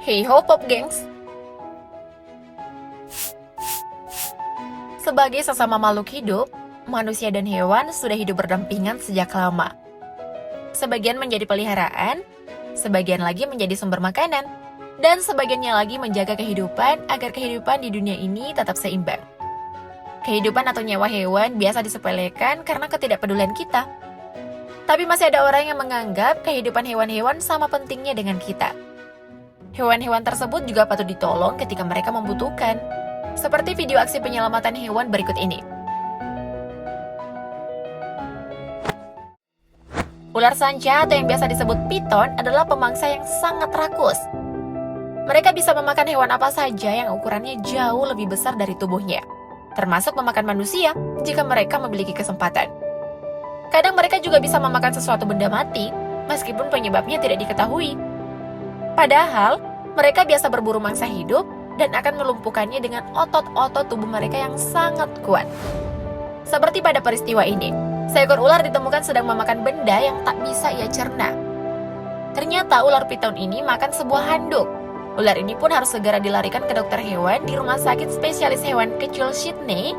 Hey ho pop gengs. Sebagai sesama makhluk hidup, manusia dan hewan sudah hidup berdampingan sejak lama. Sebagian menjadi peliharaan, sebagian lagi menjadi sumber makanan, dan sebagiannya lagi menjaga kehidupan agar kehidupan di dunia ini tetap seimbang. Kehidupan atau nyawa hewan biasa disepelekan karena ketidakpedulian kita. Tapi masih ada orang yang menganggap kehidupan hewan-hewan sama pentingnya dengan kita. Hewan-hewan tersebut juga patut ditolong ketika mereka membutuhkan. Seperti video aksi penyelamatan hewan berikut ini. Ular sanca atau yang biasa disebut piton adalah pemangsa yang sangat rakus. Mereka bisa memakan hewan apa saja yang ukurannya jauh lebih besar dari tubuhnya, termasuk memakan manusia jika mereka memiliki kesempatan. Kadang mereka juga bisa memakan sesuatu benda mati, meskipun penyebabnya tidak diketahui. Padahal, mereka biasa berburu mangsa hidup dan akan melumpuhkannya dengan otot-otot tubuh mereka yang sangat kuat. Seperti pada peristiwa ini, seekor ular ditemukan sedang memakan benda yang tak bisa ia cerna. Ternyata ular piton ini makan sebuah handuk. Ular ini pun harus segera dilarikan ke dokter hewan di rumah sakit spesialis hewan kecil Sydney,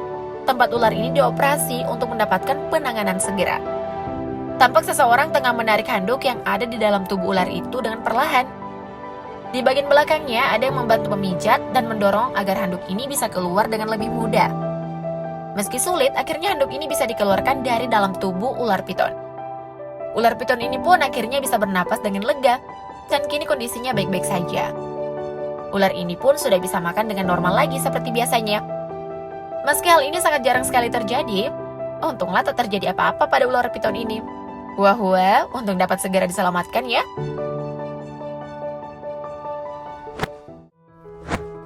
tempat ular ini dioperasi untuk mendapatkan penanganan segera. Tampak seseorang tengah menarik handuk yang ada di dalam tubuh ular itu dengan perlahan. Di bagian belakangnya ada yang membantu memijat dan mendorong agar handuk ini bisa keluar dengan lebih mudah. Meski sulit, akhirnya handuk ini bisa dikeluarkan dari dalam tubuh ular piton. Ular piton ini pun akhirnya bisa bernapas dengan lega, dan kini kondisinya baik-baik saja. Ular ini pun sudah bisa makan dengan normal lagi seperti biasanya. Meski hal ini sangat jarang sekali terjadi, untunglah tak terjadi apa-apa pada ular piton ini. Wah, untung dapat segera diselamatkan ya.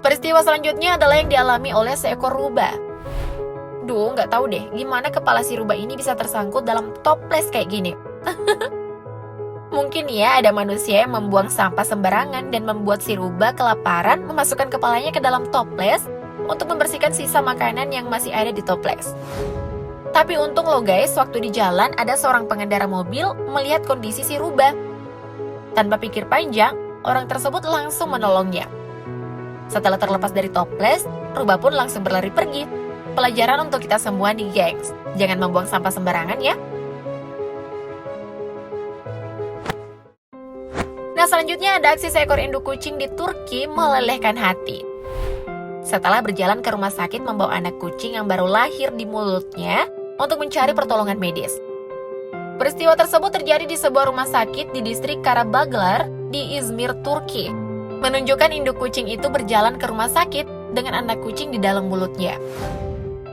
Peristiwa selanjutnya adalah yang dialami oleh seekor rubah. Duh, nggak tahu deh gimana kepala si rubah ini bisa tersangkut dalam toples kayak gini. Mungkin ya ada manusia yang membuang sampah sembarangan dan membuat si rubah kelaparan memasukkan kepalanya ke dalam toples untuk membersihkan sisa makanan yang masih ada di toples. Tapi untung loh guys, waktu di jalan ada seorang pengendara mobil melihat kondisi si rubah. Tanpa pikir panjang, orang tersebut langsung menolongnya. Setelah terlepas dari toples, rubah pun langsung berlari pergi. Pelajaran untuk kita semua nih gengs, jangan membuang sampah sembarangan ya. Nah selanjutnya ada aksi seekor induk kucing di Turki melelehkan hati. Setelah berjalan ke rumah sakit membawa anak kucing yang baru lahir di mulutnya untuk mencari pertolongan medis. Peristiwa tersebut terjadi di sebuah rumah sakit di distrik Karabaglar di Izmir, Turki. Menunjukkan induk kucing itu berjalan ke rumah sakit dengan anak kucing di dalam mulutnya.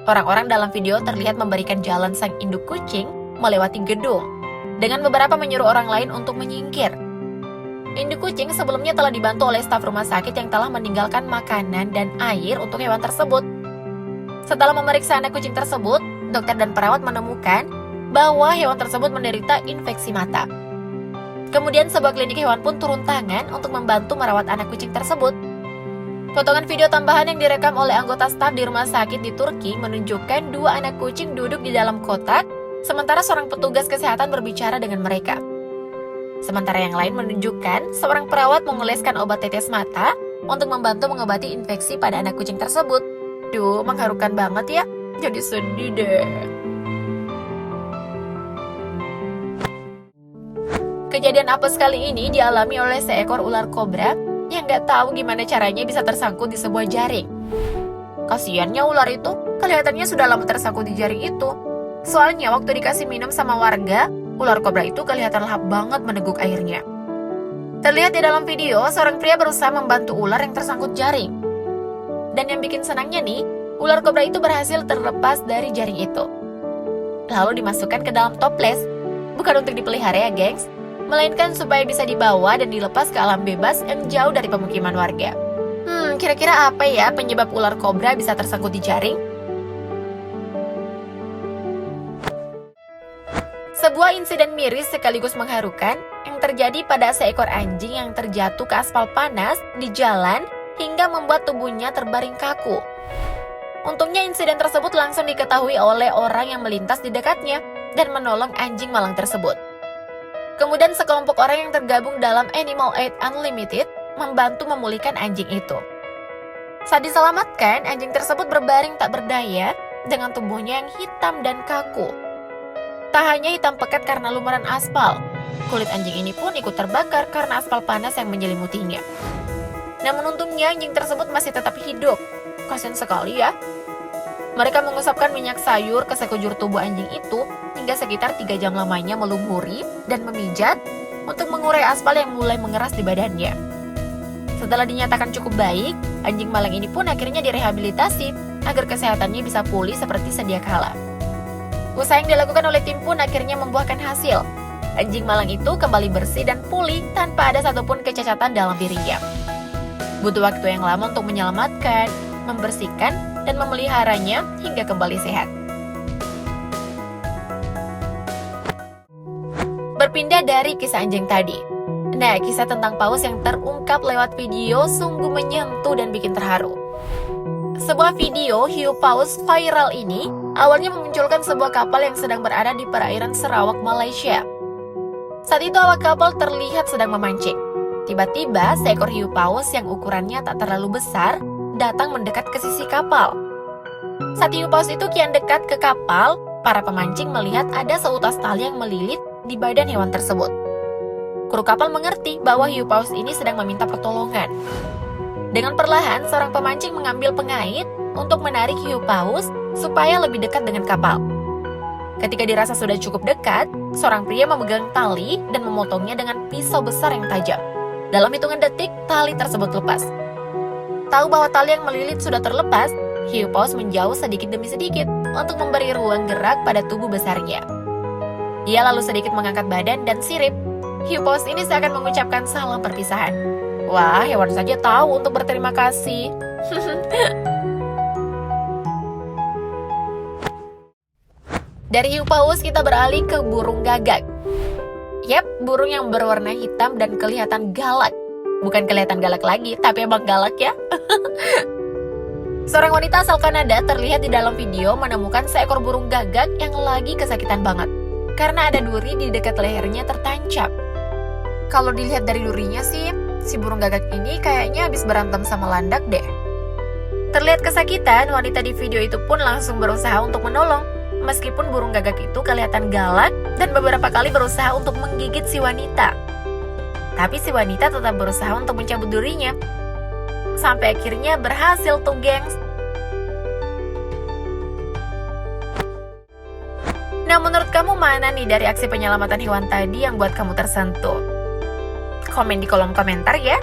Orang-orang dalam video terlihat memberikan jalan sang induk kucing melewati gedung, dengan beberapa menyuruh orang lain untuk menyingkir. Induk kucing sebelumnya telah dibantu oleh staf rumah sakit yang telah meninggalkan makanan dan air untuk hewan tersebut. Setelah memeriksa anak kucing tersebut, dokter dan perawat menemukan bahwa hewan tersebut menderita infeksi mata. Kemudian sebuah klinik hewan pun turun tangan untuk membantu merawat anak kucing tersebut. Potongan video tambahan yang direkam oleh anggota staf di rumah sakit di Turki menunjukkan dua anak kucing duduk di dalam kotak, sementara seorang petugas kesehatan berbicara dengan mereka. Sementara yang lain menunjukkan seorang perawat mengoleskan obat tetes mata untuk membantu mengobati infeksi pada anak kucing tersebut. Duh, mengharukan banget ya. Jadi sedih deh. Kejadian apes kali ini dialami oleh seekor ular kobra yang nggak tahu gimana caranya bisa tersangkut di sebuah jaring. Kasiannya ular itu, kelihatannya sudah lama tersangkut di jaring itu. Soalnya waktu dikasih minum sama warga, ular kobra itu kelihatan lahap banget meneguk airnya. Terlihat di dalam video, seorang pria berusaha membantu ular yang tersangkut jaring. Dan yang bikin senangnya nih, ular kobra itu berhasil terlepas dari jaring itu. Lalu dimasukkan ke dalam toples, bukan untuk dipelihara ya gengs, melainkan supaya bisa dibawa dan dilepas ke alam bebas yang jauh dari pemukiman warga. Kira-kira apa ya penyebab ular kobra bisa tersangkut di jaring? Sebuah insiden miris sekaligus mengharukan yang terjadi pada seekor anjing yang terjatuh ke aspal panas di jalan hingga membuat tubuhnya terbaring kaku. Untungnya insiden tersebut langsung diketahui oleh orang yang melintas di dekatnya dan menolong anjing malang tersebut. Kemudian sekelompok orang yang tergabung dalam Animal Aid Unlimited membantu memulihkan anjing itu. Saat diselamatkan, anjing tersebut berbaring tak berdaya dengan tubuhnya yang hitam dan kaku. Tak hanya hitam pekat karena lumuran aspal, kulit anjing ini pun ikut terbakar karena aspal panas yang menyelimutinya. Namun untungnya anjing tersebut masih tetap hidup. Kasian sekali ya. Mereka mengusapkan minyak sayur ke sekujur tubuh anjing itu hingga sekitar 3 jam lamanya melumuri dan memijat untuk mengurai aspal yang mulai mengeras di badannya. Setelah dinyatakan cukup baik, anjing malang ini pun akhirnya direhabilitasi agar kesehatannya bisa pulih seperti sedia kala. Usaha yang dilakukan oleh tim pun akhirnya membuahkan hasil. Anjing malang itu kembali bersih dan pulih tanpa ada satupun kecacatan dalam dirinya. Butuh waktu yang lama untuk menyelamatkan, membersihkan, dan memeliharanya hingga kembali sehat. Berpindah dari kisah anjing tadi. Nah, kisah tentang paus yang terungkap lewat video sungguh menyentuh dan bikin terharu. Sebuah video hiu paus viral ini awalnya memunculkan sebuah kapal yang sedang berada di perairan Sarawak, Malaysia. Saat itu awak kapal terlihat sedang memancing. Tiba-tiba seekor hiu paus yang ukurannya tak terlalu besar datang mendekat ke sisi kapal. Saat hiu paus itu kian dekat ke kapal, para pemancing melihat ada seutas tali yang melilit di badan hewan tersebut. Kru kapal mengerti bahwa hiu paus ini sedang meminta pertolongan. Dengan perlahan, seorang pemancing mengambil pengait untuk menarik hiu paus supaya lebih dekat dengan kapal. Ketika dirasa sudah cukup dekat, seorang pria memegang tali dan memotongnya dengan pisau besar yang tajam. Dalam hitungan detik, tali tersebut lepas. Tahu bahwa tali yang melilit sudah terlepas, hiu paus menjauh sedikit demi sedikit untuk memberi ruang gerak pada tubuh besarnya. Ia lalu sedikit mengangkat badan dan sirip. Hiu paus ini seakan mengucapkan salam perpisahan. Wah, hewan saja tahu untuk berterima kasih. Dari hiu paus kita beralih ke burung gagak. Yap, burung yang berwarna hitam dan kelihatan galak. Bukan kelihatan galak lagi, tapi emang galak ya. Seorang wanita asal Kanada terlihat di dalam video menemukan seekor burung gagak yang lagi kesakitan banget karena ada duri di dekat lehernya tertancap. Kalau dilihat dari durinya sih, si burung gagak ini kayaknya habis berantem sama landak deh. Terlihat kesakitan, wanita di video itu pun langsung berusaha untuk menolong. Meskipun burung gagak itu kelihatan galak dan beberapa kali berusaha untuk menggigit si wanita. Tapi si wanita tetap berusaha untuk mencabut durinya. Sampai akhirnya berhasil tuh, gengs. Nah, menurut kamu mana nih dari aksi penyelamatan hewan tadi yang buat kamu tersentuh? Komen di kolom komentar ya.